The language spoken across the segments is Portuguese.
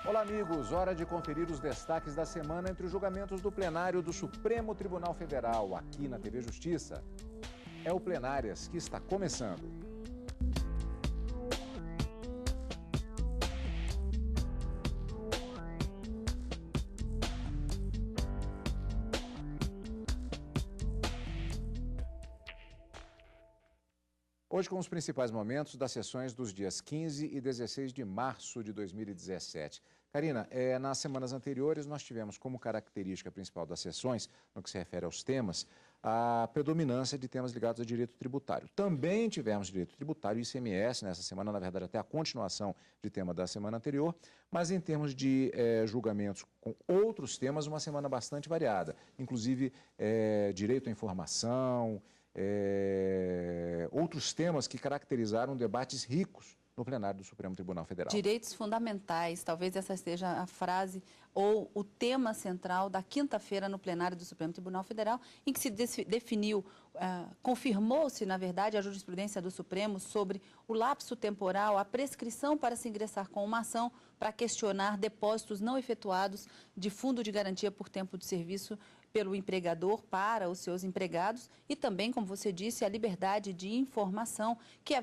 Olá, amigos. Hora de conferir os destaques da semana entre os julgamentos do plenário do Supremo Tribunal Federal, aqui na TV Justiça. É o Plenárias que está começando. Hoje com os principais momentos das sessões dos dias 15 e 16 de março de 2017. Karina, nas semanas anteriores nós tivemos como característica principal das sessões, no que se refere aos temas, a predominância de temas ligados a direito tributário. Também tivemos direito tributário e ICMS nessa semana, na verdade até a continuação de tema da semana anterior, mas em termos de julgamentos com outros temas, uma semana bastante variada, inclusive direito à informação, outros temas que caracterizaram debates ricos no plenário do Supremo Tribunal Federal. Direitos fundamentais, talvez essa seja a frase ou o tema central da quinta-feira no plenário do Supremo Tribunal Federal, em que se definiu, confirmou-se, na verdade, a jurisprudência do Supremo sobre o lapso temporal, a prescrição para se ingressar com uma ação para questionar depósitos não efetuados de fundo de garantia por tempo de serviço pelo empregador para os seus empregados e também, como você disse, a liberdade de informação que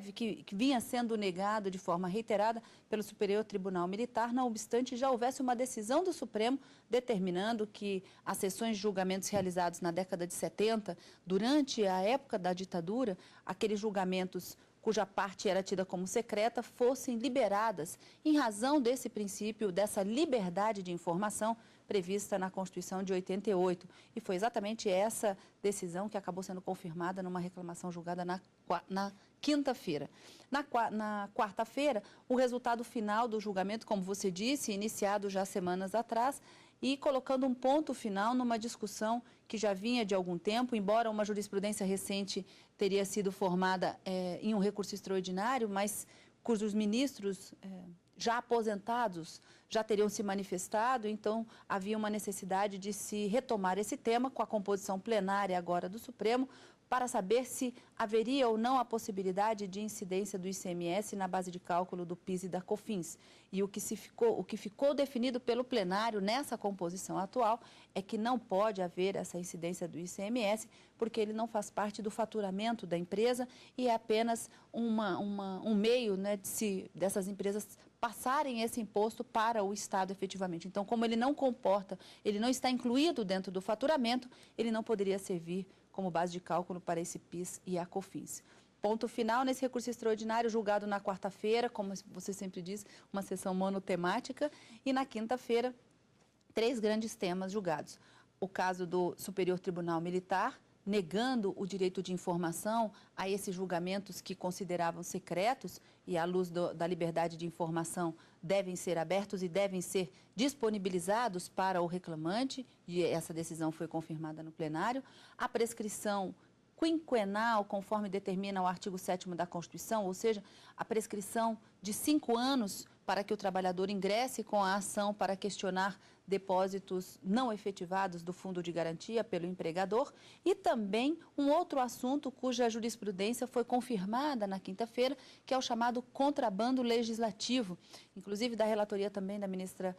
vinha sendo negado de forma reiterada pelo Superior Tribunal Militar, não obstante já houvesse uma decisão do Supremo determinando que as sessões de julgamentos realizados na década de 70, durante a época da ditadura, aqueles julgamentos cuja parte era tida como secreta, fossem liberadas em razão desse princípio, dessa liberdade de informação prevista na Constituição de 88. E foi exatamente essa decisão que acabou sendo confirmada numa reclamação julgada na quinta-feira. Na quarta-feira, o resultado final do julgamento, como você disse, iniciado já semanas atrás, e colocando um ponto final numa discussão que já vinha de algum tempo, embora uma jurisprudência recente teria sido formada em um recurso extraordinário, mas cujos ministros já aposentados já teriam se manifestado, então havia uma necessidade de se retomar esse tema com a composição plenária agora do Supremo, para saber se haveria ou não a possibilidade de incidência do ICMS na base de cálculo do PIS e da COFINS. E o que ficou definido pelo plenário nessa composição atual é que não pode haver essa incidência do ICMS, porque ele não faz parte do faturamento da empresa e é apenas um meio, né, dessas empresas passarem esse imposto para o Estado efetivamente. Então, como ele não comporta, ele não está incluído dentro do faturamento, ele não poderia servir como base de cálculo para esse PIS e a COFINS. Ponto final nesse recurso extraordinário, julgado na quarta-feira, como você sempre diz, uma sessão monotemática, e na quinta-feira, 3 grandes temas julgados. O caso do Superior Tribunal Militar, negando o direito de informação a esses julgamentos que consideravam secretos e, à luz da liberdade de informação, devem ser abertos e devem ser disponibilizados para o reclamante, e essa decisão foi confirmada no plenário. A prescrição quinquenal, conforme determina o artigo 7º da Constituição, ou seja, a prescrição de 5 anos para que o trabalhador ingresse com a ação para questionar depósitos não efetivados do fundo de garantia pelo empregador, e também um outro assunto cuja jurisprudência foi confirmada na quinta-feira, que é o chamado contrabando legislativo. Inclusive, da relatoria também da ministra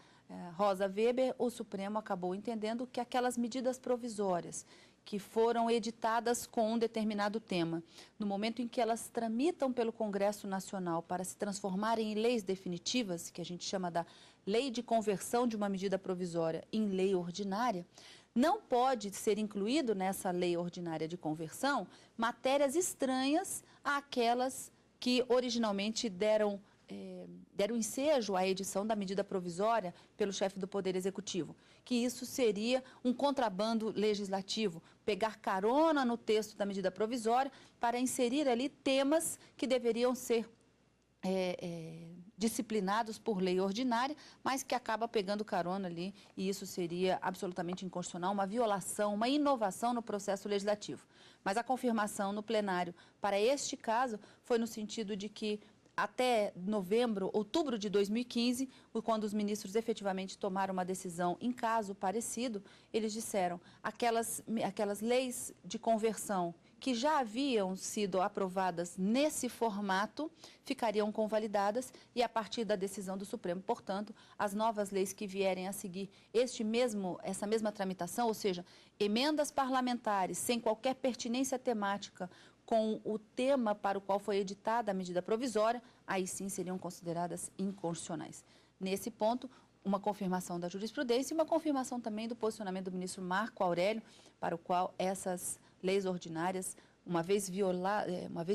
Rosa Weber, o Supremo acabou entendendo que aquelas medidas provisórias que foram editadas com um determinado tema, no momento em que elas tramitam pelo Congresso Nacional para se transformarem em leis definitivas, que a gente chama da lei de conversão de uma medida provisória em lei ordinária, não pode ser incluído nessa lei ordinária de conversão matérias estranhas àquelas que originalmente deram ensejo à edição da medida provisória pelo chefe do Poder Executivo, que isso seria um contrabando legislativo, pegar carona no texto da medida provisória para inserir ali temas que deveriam ser disciplinados por lei ordinária, mas que acaba pegando carona ali, e isso seria absolutamente inconstitucional, uma violação, uma inovação no processo legislativo. Mas a confirmação no plenário para este caso foi no sentido de que até outubro de 2015, quando os ministros efetivamente tomaram uma decisão em caso parecido, eles disseram aquelas leis de conversão que já haviam sido aprovadas nesse formato ficariam convalidadas e a partir da decisão do Supremo, portanto, as novas leis que vierem a seguir essa mesma tramitação, ou seja, emendas parlamentares sem qualquer pertinência temática com o tema para o qual foi editada a medida provisória, aí sim seriam consideradas inconstitucionais. Nesse ponto, uma confirmação da jurisprudência e uma confirmação também do posicionamento do ministro Marco Aurélio, para o qual essas leis ordinárias, uma vez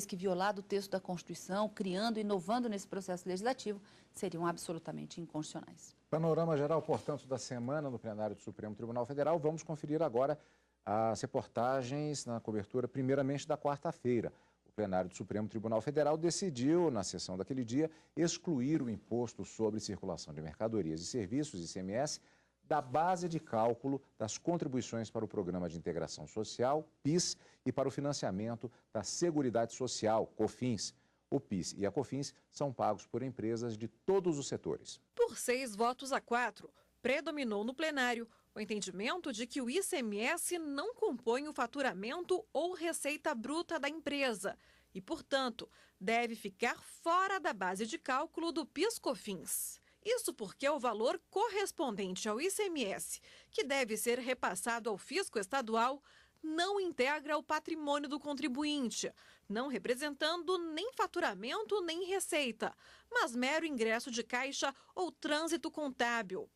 que violado o texto da Constituição, criando e inovando nesse processo legislativo, seriam absolutamente inconstitucionais. Panorama geral, portanto, da semana no plenário do Supremo Tribunal Federal. Vamos conferir agora as reportagens na cobertura, primeiramente, da quarta-feira. O plenário do Supremo Tribunal Federal decidiu, na sessão daquele dia, excluir o imposto sobre circulação de mercadorias e serviços, ICMS, da base de cálculo das contribuições para o Programa de Integração Social, PIS, e para o financiamento da Seguridade Social, COFINS. O PIS e a COFINS são pagos por empresas de todos os setores. Por 6 votos a 4, predominou no plenário o entendimento de que o ICMS não compõe o faturamento ou receita bruta da empresa e, portanto, deve ficar fora da base de cálculo do PIS/COFINS. Isso porque o valor correspondente ao ICMS, que deve ser repassado ao fisco estadual, não integra o patrimônio do contribuinte, não representando nem faturamento nem receita, mas mero ingresso de caixa ou trânsito contábil.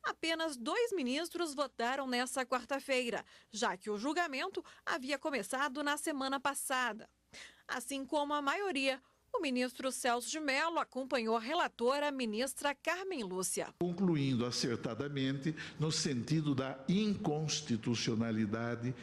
Apenas 2 ministros votaram nessa quarta-feira, já que o julgamento havia começado na semana passada. Assim como a maioria, o ministro Celso de Mello acompanhou a relatora, ministra Carmen Lúcia. Concluindo acertadamente no sentido da inconstitucionalidade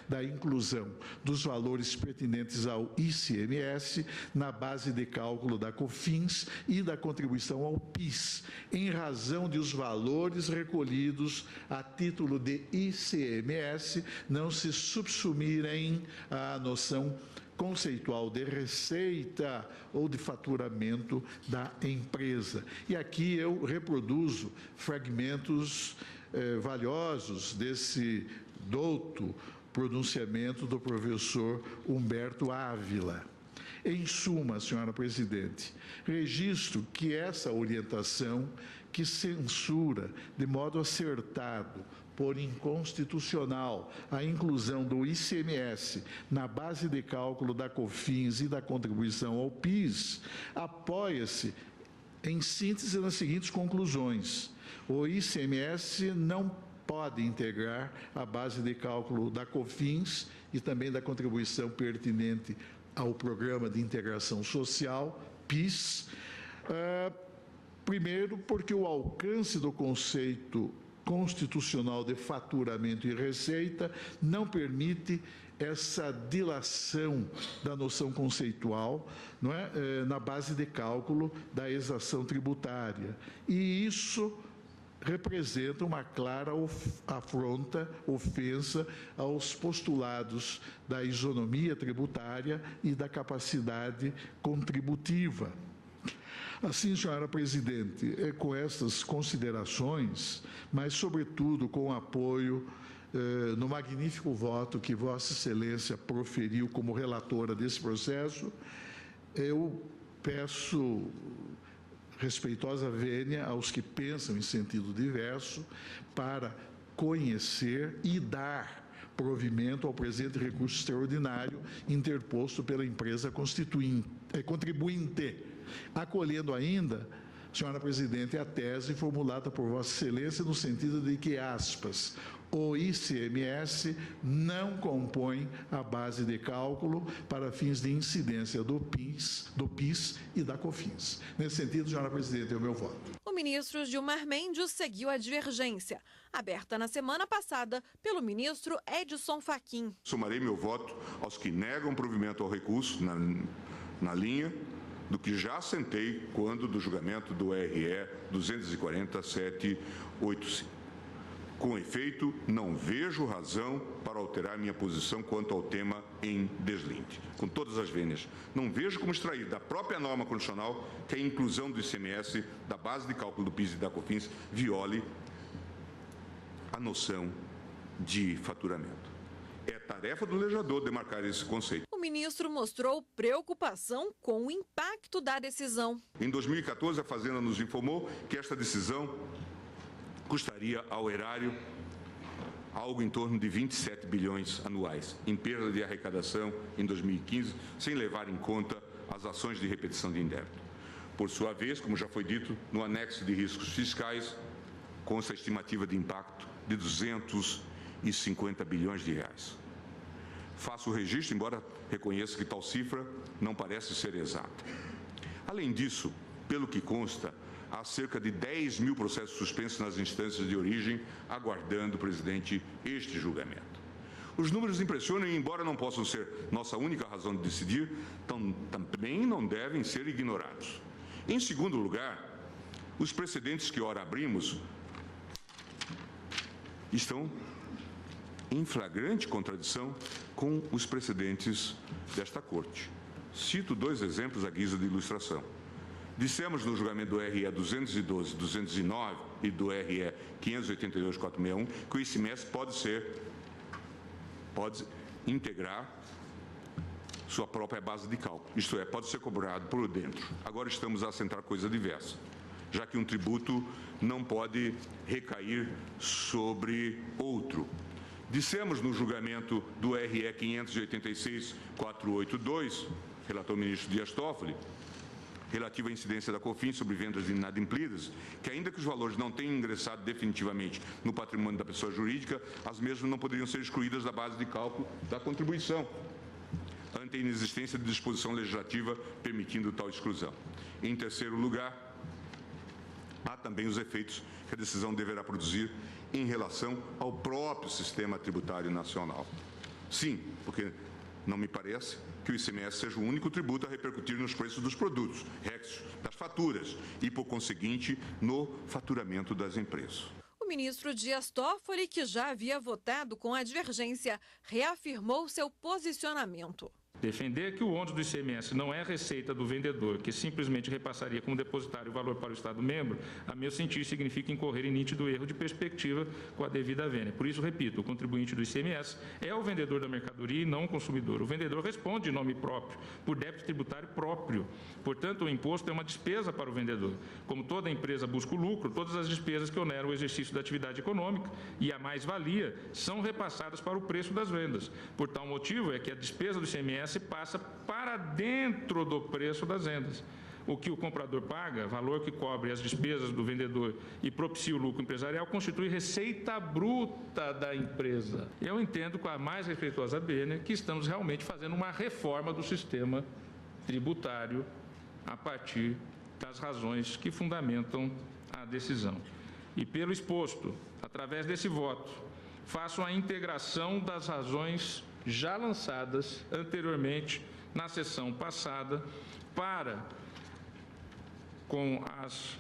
da inclusão dos valores pertinentes ao ICMS na base de cálculo da COFINS e da contribuição ao PIS, em razão de os valores recolhidos a título de ICMS não se subsumirem à noção conceitual de receita ou de faturamento da empresa. E aqui eu reproduzo fragmentos valiosos desse douto pronunciamento do professor Humberto Ávila. Em suma, senhora presidente, registro que essa orientação que censura de modo acertado por inconstitucional a inclusão do ICMS na base de cálculo da COFINS e da contribuição ao PIS, apoia-se, em síntese, nas seguintes conclusões. O ICMS não pode integrar a base de cálculo da COFINS e também da contribuição pertinente ao Programa de Integração Social, PIS. Primeiro, porque o alcance do conceito constitucional de faturamento e receita não permite essa dilação da noção conceitual, não é? Na base de cálculo da exação tributária. E isso representa uma clara ofensa aos postulados da isonomia tributária e da capacidade contributiva. Assim, senhora presidente, com essas considerações, mas sobretudo com o apoio no magnífico voto que Vossa Excelência proferiu como relatora desse processo, eu peço respeitosa vênia aos que pensam em sentido diverso para conhecer e dar provimento ao presente recurso extraordinário interposto pela empresa contribuinte, acolhendo ainda, senhora presidente, a tese formulada por Vossa Excelência no sentido de que, aspas, o ICMS não compõe a base de cálculo para fins de incidência do PIS e da COFINS. Nesse sentido, senhora presidente, é o meu voto. O ministro Gilmar Mendes seguiu a divergência, aberta na semana passada pelo ministro Edson Fachin. Somarei meu voto aos que negam provimento ao recurso na linha do que já assentei quando do julgamento do RE 240.785. Com efeito, não vejo razão para alterar minha posição quanto ao tema em deslinde. Com todas as vênias, não vejo como extrair da própria norma constitucional que a inclusão do ICMS da base de cálculo do PIS e da COFINS viole a noção de faturamento. É tarefa do legislador demarcar esse conceito. O ministro mostrou preocupação com o impacto da decisão. Em 2014, a Fazenda nos informou que esta decisão custaria ao erário algo em torno de 27 bilhões anuais, em perda de arrecadação em 2015, sem levar em conta as ações de repetição de débito. Por sua vez, como já foi dito, no anexo de riscos fiscais, consta a estimativa de impacto de 250 bilhões de reais. Faço o registro, embora reconheça que tal cifra não parece ser exata. Além disso, pelo que consta, há cerca de 10 mil processos suspensos nas instâncias de origem, aguardando, presidente, este julgamento. Os números impressionam e, embora não possam ser nossa única razão de decidir, também não devem ser ignorados. Em segundo lugar, os precedentes que ora abrimos estão em flagrante contradição com os precedentes desta Corte. Cito 2 exemplos à guisa de ilustração. Dissemos no julgamento do RE 212, 209 e do RE 582-461 que o ICMS pode integrar sua própria base de cálculo, isto é, pode ser cobrado por dentro. Agora estamos a assentar coisa diversa, já que um tributo não pode recair sobre outro. Dissemos no julgamento do RE 586-482, relator ministro Dias Toffoli, relativo à incidência da COFINS sobre vendas inadimplidas, que ainda que os valores não tenham ingressado definitivamente no patrimônio da pessoa jurídica, as mesmas não poderiam ser excluídas da base de cálculo da contribuição, ante a inexistência de disposição legislativa permitindo tal exclusão. Em terceiro lugar, há também os efeitos que a decisão deverá produzir em relação ao próprio sistema tributário nacional. Sim, porque não me parece que o ICMS seja o único tributo a repercutir nos preços dos produtos, das faturas e, por conseguinte, no faturamento das empresas. O ministro Dias Toffoli, que já havia votado com a divergência, reafirmou seu posicionamento. Defender que o ônus do ICMS não é receita do vendedor, que simplesmente repassaria como depositário o valor para o Estado-membro, a meu sentir, significa incorrer em nítido erro de perspectiva com a devida vênia. Por isso, repito, o contribuinte do ICMS é o vendedor da mercadoria e não o consumidor. O vendedor responde em nome próprio, por débito tributário próprio. Portanto, o imposto é uma despesa para o vendedor. Como toda empresa busca o lucro, todas as despesas que oneram o exercício da atividade econômica e a mais-valia são repassadas para o preço das vendas. Por tal motivo, é que a despesa do ICMS passa para dentro do preço das vendas. O que o comprador paga, valor que cobre as despesas do vendedor e propicia o lucro empresarial, constitui receita bruta da empresa. Eu entendo, com a mais respeitosa vênia, que estamos realmente fazendo uma reforma do sistema tributário a partir das razões que fundamentam a decisão. E pelo exposto, através desse voto, faço a integração das razões já lançadas anteriormente na sessão passada para, com as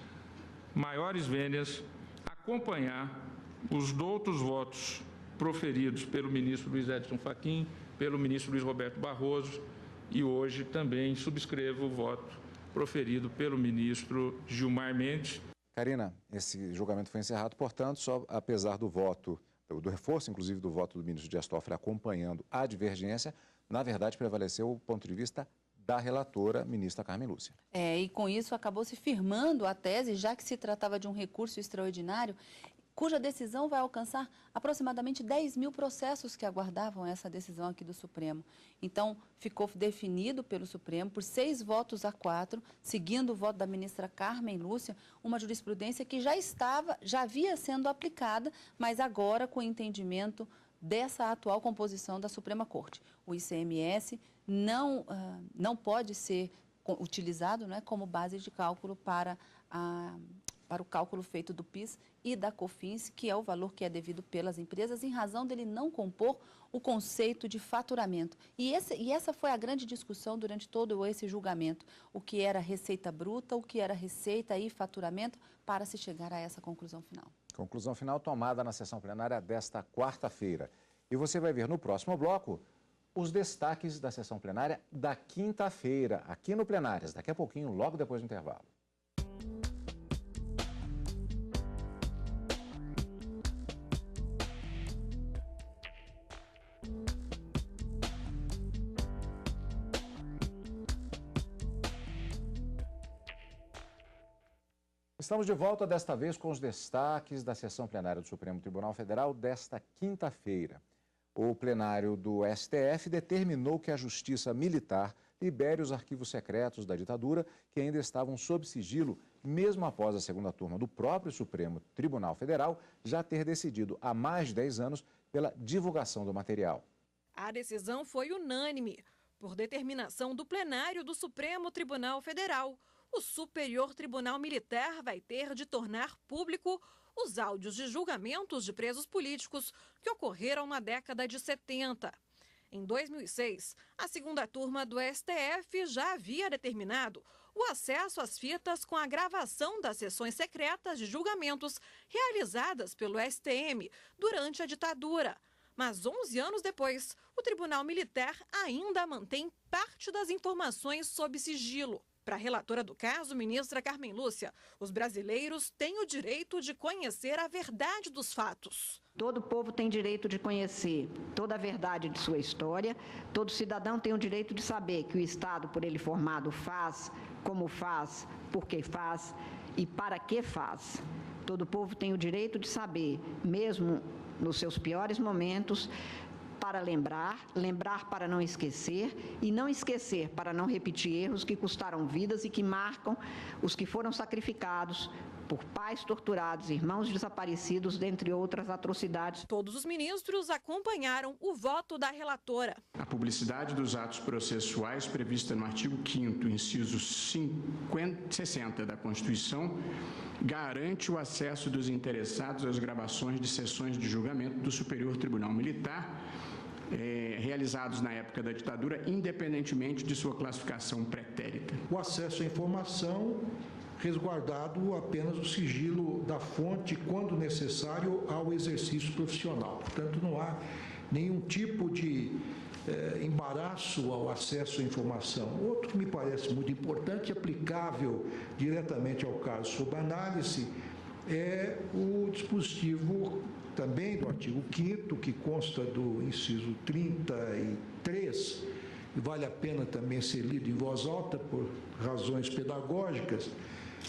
maiores vênias, acompanhar os outros votos proferidos pelo ministro Luiz Edson Fachin, pelo ministro Luiz Roberto Barroso e hoje também subscrevo o voto proferido pelo ministro Gilmar Mendes. Karina, esse julgamento foi encerrado, portanto, só apesar do voto, do reforço, inclusive, do voto do ministro Dias Toffoli acompanhando a divergência, na verdade, prevaleceu o ponto de vista da relatora, ministra Carmen Lúcia. E com isso acabou se firmando a tese, já que se tratava de um recurso extraordinário, cuja decisão vai alcançar aproximadamente 10 mil processos que aguardavam essa decisão aqui do Supremo. Então, ficou definido pelo Supremo, por 6-4, seguindo o voto da ministra Carmen Lúcia, uma jurisprudência que já havia sendo aplicada, mas agora com o entendimento dessa atual composição da Suprema Corte. O ICMS não pode ser utilizado, né, como base de cálculo para o cálculo feito do PIS e da COFINS, que é o valor que é devido pelas empresas, em razão dele não compor o conceito de faturamento. E essa foi a grande discussão durante todo esse julgamento, o que era receita bruta, o que era receita e faturamento, para se chegar a essa conclusão final. Conclusão final tomada na sessão plenária desta quarta-feira. E você vai ver no próximo bloco os destaques da sessão plenária da quinta-feira, aqui no Plenárias, daqui a pouquinho, logo depois do intervalo. Estamos de volta, desta vez com os destaques da sessão plenária do Supremo Tribunal Federal desta quinta-feira. O plenário do STF determinou que a Justiça Militar libere os arquivos secretos da ditadura que ainda estavam sob sigilo, mesmo após a segunda turma do próprio Supremo Tribunal Federal já ter decidido há mais de 10 anos pela divulgação do material. A decisão foi unânime. Por determinação do plenário do Supremo Tribunal Federal, o Superior Tribunal Militar vai ter de tornar público os áudios de julgamentos de presos políticos que ocorreram na década de 70. Em 2006, a segunda turma do STF já havia determinado o acesso às fitas com a gravação das sessões secretas de julgamentos realizadas pelo STM durante a ditadura. Mas 11 anos depois, o Tribunal Militar ainda mantém parte das informações sob sigilo. Para a relatora do caso, ministra Carmen Lúcia, os brasileiros têm o direito de conhecer a verdade dos fatos. Todo povo tem direito de conhecer toda a verdade de sua história. Todo cidadão tem o direito de saber que o Estado, por ele formado, faz, como faz, por que faz e para que faz. Todo povo tem o direito de saber, mesmo nos seus piores momentos, para lembrar para não esquecer e não esquecer para não repetir erros que custaram vidas e que marcam os que foram sacrificados por pais torturados, irmãos desaparecidos, dentre outras atrocidades. Todos os ministros acompanharam o voto da relatora. A publicidade dos atos processuais prevista no artigo 5º, inciso 60 da Constituição, garante o acesso dos interessados às gravações de sessões de julgamento do Superior Tribunal Militar, realizados na época da ditadura, independentemente de sua classificação pretérita. O acesso à informação resguardado apenas o sigilo da fonte, quando necessário, ao exercício profissional. Portanto, não há nenhum tipo de embaraço ao acesso à informação. Outro que me parece muito importante, aplicável diretamente ao caso sob análise, é o dispositivo também do artigo 5º, que consta do inciso 33, e vale a pena também ser lido em voz alta por razões pedagógicas,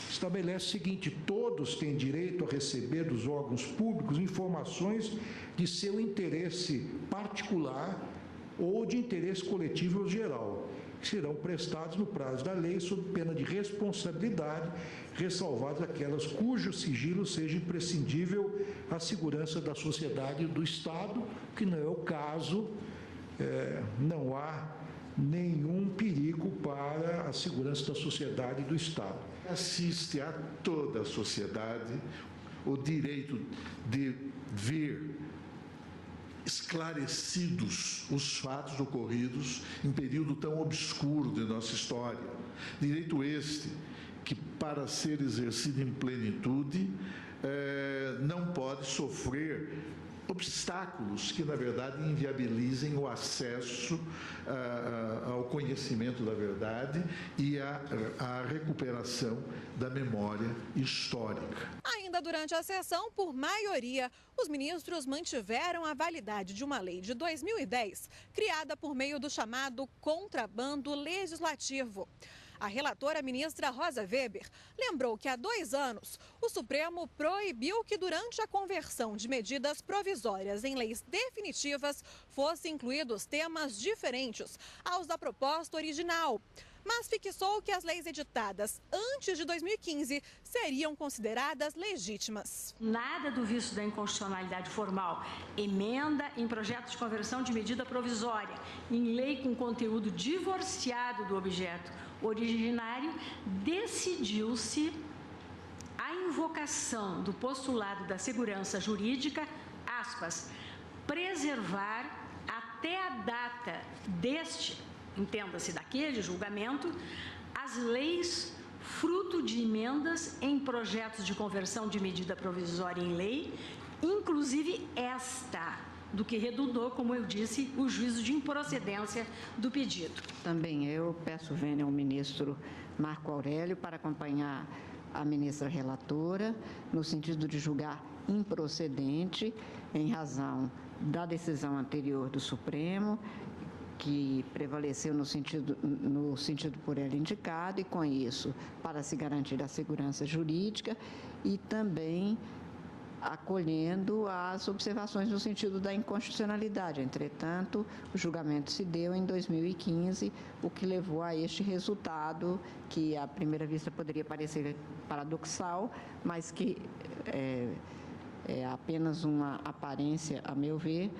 estabelece o seguinte: todos têm direito a receber dos órgãos públicos informações de seu interesse particular ou de interesse coletivo ou geral, que serão prestados no prazo da lei sob pena de responsabilidade, ressalvadas aquelas cujo sigilo seja imprescindível à segurança da sociedade e do Estado, que não é o caso, não há nenhum perigo para a segurança da sociedade e do Estado. Assiste a toda a sociedade o direito de ver esclarecidos os fatos ocorridos em período tão obscuro de nossa história. Direito este que, para ser exercido em plenitude, não pode sofrer obstáculos que, na verdade, inviabilizem o acesso ao conhecimento da verdade e à recuperação da memória histórica. Ainda durante a sessão, por maioria, os ministros mantiveram a validade de uma lei de 2010, criada por meio do chamado contrabando legislativo. A relatora ministra Rosa Weber lembrou que há 2 anos o Supremo proibiu que durante a conversão de medidas provisórias em leis definitivas fossem incluídos temas diferentes aos da proposta original, mas fixou que as leis editadas antes de 2015 seriam consideradas legítimas. Nada do vício da inconstitucionalidade formal. Emenda em projeto de conversão de medida provisória, em lei com conteúdo divorciado do objeto originário, decidiu-se a invocação do postulado da segurança jurídica, aspas, preservar até a data deste, entenda-se daquele julgamento, as leis fruto de emendas em projetos de conversão de medida provisória em lei, inclusive esta, do que redundou, como eu disse, o juízo de improcedência do pedido. Também eu peço vênia ao ministro Marco Aurélio para acompanhar a ministra relatora, no sentido de julgar improcedente, em razão da decisão anterior do Supremo, que prevaleceu no sentido por ela indicado, e com isso para se garantir a segurança jurídica, e também acolhendo as observações no sentido da inconstitucionalidade. Entretanto, o julgamento se deu em 2015, o que levou a este resultado, que à primeira vista poderia parecer paradoxal, mas que é apenas uma aparência, a meu ver,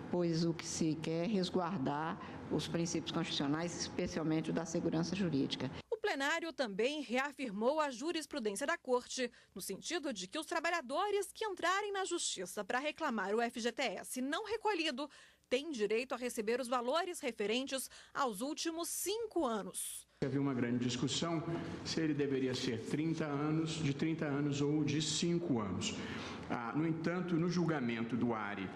pois o que se quer é resguardar os princípios constitucionais, especialmente o da segurança jurídica. O plenário também reafirmou a jurisprudência da Corte, no sentido de que os trabalhadores que entrarem na Justiça para reclamar o FGTS não recolhido têm direito a receber os valores referentes aos últimos 5 anos. Havia uma grande discussão se ele deveria ser 30 anos, de 30 anos ou de 5 anos. No entanto, no julgamento do ARE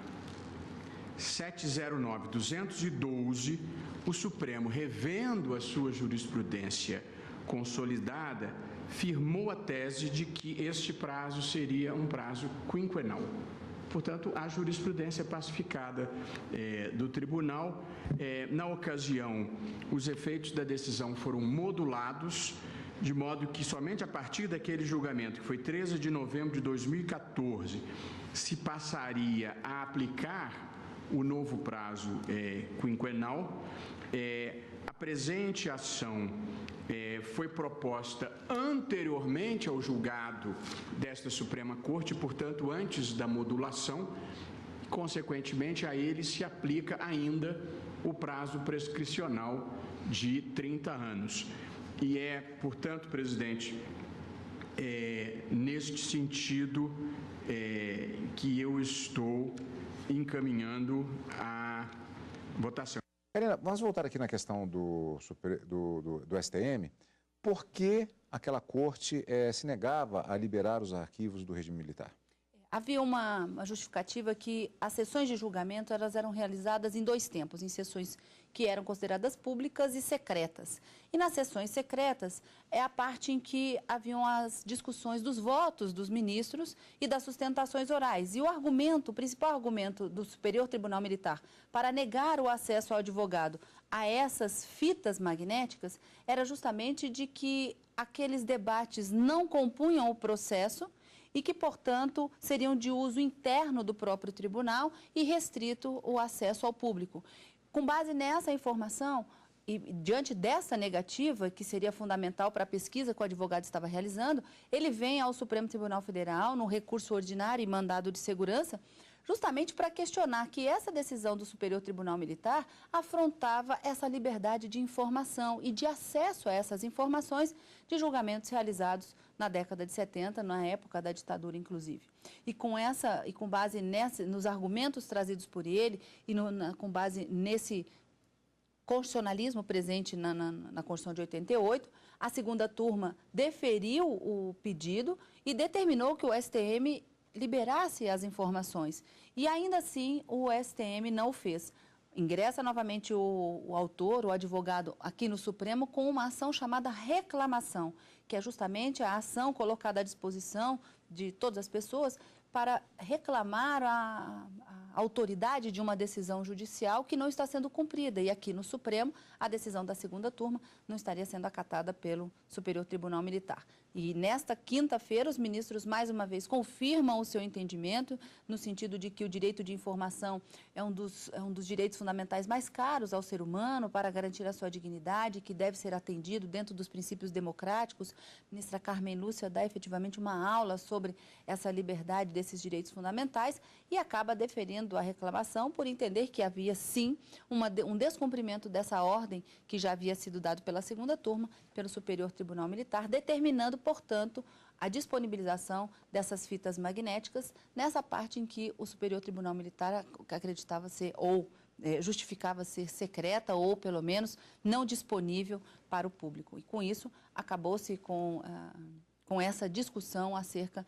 709-212, o Supremo, revendo a sua jurisprudência consolidada, firmou a tese de que este prazo seria um prazo quinquenal. Portanto, a jurisprudência pacificada do tribunal, na ocasião, os efeitos da decisão foram modulados, de modo que somente a partir daquele julgamento, que foi 13 de novembro de 2014, se passaria a aplicar o novo prazo quinquenal. A presente ação foi proposta anteriormente ao julgado desta Suprema Corte, portanto, antes da modulação. Consequentemente, a ele se aplica ainda o prazo prescricional de 30 anos. E portanto, presidente, neste sentido que eu estou encaminhando a votação. Karina, vamos voltar aqui na questão do STM. Por que aquela corte se negava a liberar os arquivos do regime militar? Havia uma justificativa que as sessões de julgamento elas eram realizadas em 2 tempos, em sessões que eram consideradas públicas e secretas. E nas sessões secretas é a parte em que haviam as discussões dos votos dos ministros e das sustentações orais. E o principal argumento do Superior Tribunal Militar para negar o acesso ao advogado a essas fitas magnéticas era justamente de que aqueles debates não compunham o processo e que, portanto, seriam de uso interno do próprio tribunal e restrito o acesso ao público. Com base nessa informação e diante dessa negativa, que seria fundamental para a pesquisa que o advogado estava realizando, ele vem ao Supremo Tribunal Federal, no recurso ordinário e mandado de segurança, justamente para questionar que essa decisão do Superior Tribunal Militar afrontava essa liberdade de informação e de acesso a essas informações de julgamentos realizados na década de 70, na época da ditadura, inclusive. E com base nos argumentos trazidos por ele e com base nesse constitucionalismo presente na Constituição de 88, a segunda turma deferiu o pedido e determinou que o STM liberasse as informações. E ainda assim o STM não o fez. Ingressa novamente o autor, o advogado, aqui no Supremo com uma ação chamada reclamação, que é justamente a ação colocada à disposição de todas as pessoas para reclamar a autoridade de uma decisão judicial que não está sendo cumprida. E aqui no Supremo, a decisão da segunda turma não estaria sendo acatada pelo Superior Tribunal Militar. E nesta quinta-feira, os ministros, mais uma vez, confirmam o seu entendimento no sentido de que o direito de informação é um dos direitos fundamentais mais caros ao ser humano para garantir a sua dignidade, que deve ser atendido dentro dos princípios democráticos. A ministra Carmen Lúcia dá efetivamente uma aula sobre essa liberdade desses direitos fundamentais e acaba deferindo a reclamação por entender que havia, sim, um descumprimento dessa ordem que já havia sido dado pela segunda turma, pelo Superior Tribunal Militar, determinando, portanto, a disponibilização dessas fitas magnéticas nessa parte em que o Superior Tribunal Militar acreditava ser ou justificava ser secreta ou, pelo menos, não disponível para o público. E, com isso, acabou-se com essa discussão acerca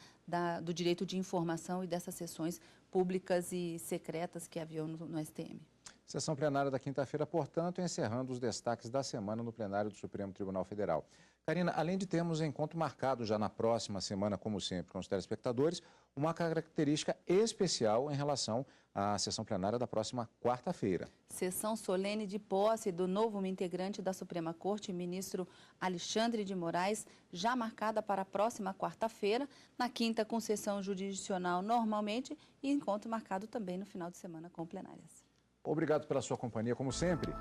do direito de informação e dessas sessões públicas e secretas que haviam no STM. Sessão plenária da quinta-feira, portanto, encerrando os destaques da semana no plenário do Supremo Tribunal Federal. Karina, além de termos encontro marcado já na próxima semana, como sempre, com os telespectadores, uma característica especial em relação à sessão plenária da próxima quarta-feira. Sessão solene de posse do novo integrante da Suprema Corte, ministro Alexandre de Moraes, já marcada para a próxima quarta-feira, na quinta com sessão jurisdicional normalmente e encontro marcado também no final de semana com plenárias. Obrigado pela sua companhia, como sempre,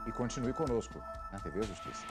e continue conosco na TV Justiça.